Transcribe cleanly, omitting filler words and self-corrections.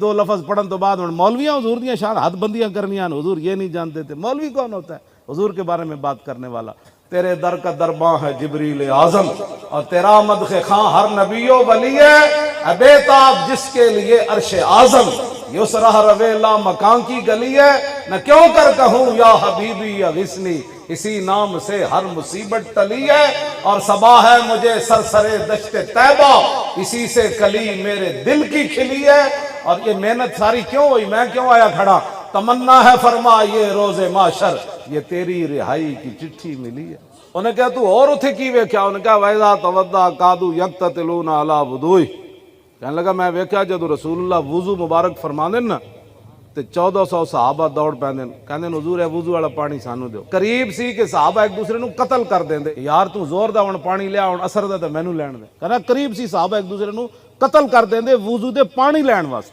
दो लफज पढ़न तो बाद मौलवियाँ हुजूर दियां शान हदबंदियां करनियां, हुजूर ये नहीं जानते थे। मौलवी कौन होता है? हुजूर के बारे में बात करने वाला। तेरे दर का दरबां है जिब्रील आजम, और तेरा मदखे खां हर नबियो वली है। बेताब जिसके लिए अर्श आजम, युसरह रवेला मकान की गली है। न क्यों कर कहूँ या हबीबी या गिस्नी, इसी नाम से हर मुसीबत टली है। और सबा है मुझे सरसरे दश्ते तैबा, इसी से कली मेरे दिल की खिली है। और ये मेहनत सारी क्यों हुई, मैं क्यों आया खड़ा? तमन्ना है फरमा ये रोजे माशर, ये तेरी रिहाई की चिट्ठी मिली है। उन्हें क्या तू और उथे की वेख्या? उन्हें क्या वैदा तवद्दा कादू यक्ततिलूना अला वुदूई। कहने लगा मैं वेख्या जदों रसूलुल्लाह वुजू मुबारक फरमांदे ना ते 1400 सहाबा दौड़ पैंदे, कहंदे हुजूर वुजू वाला पानी सानू दिओ। करीब सी कि सहाबा एक दूसरे नूं कतल कर देंदे, यार तू जोर दा हुण पानी लिया, हुण असर दा ते मैनू लैण दे। कहना करीब सी सहाबा एक दूसरे नूं कतल कर देंदे वुजू दे पानी लैण वास्ते।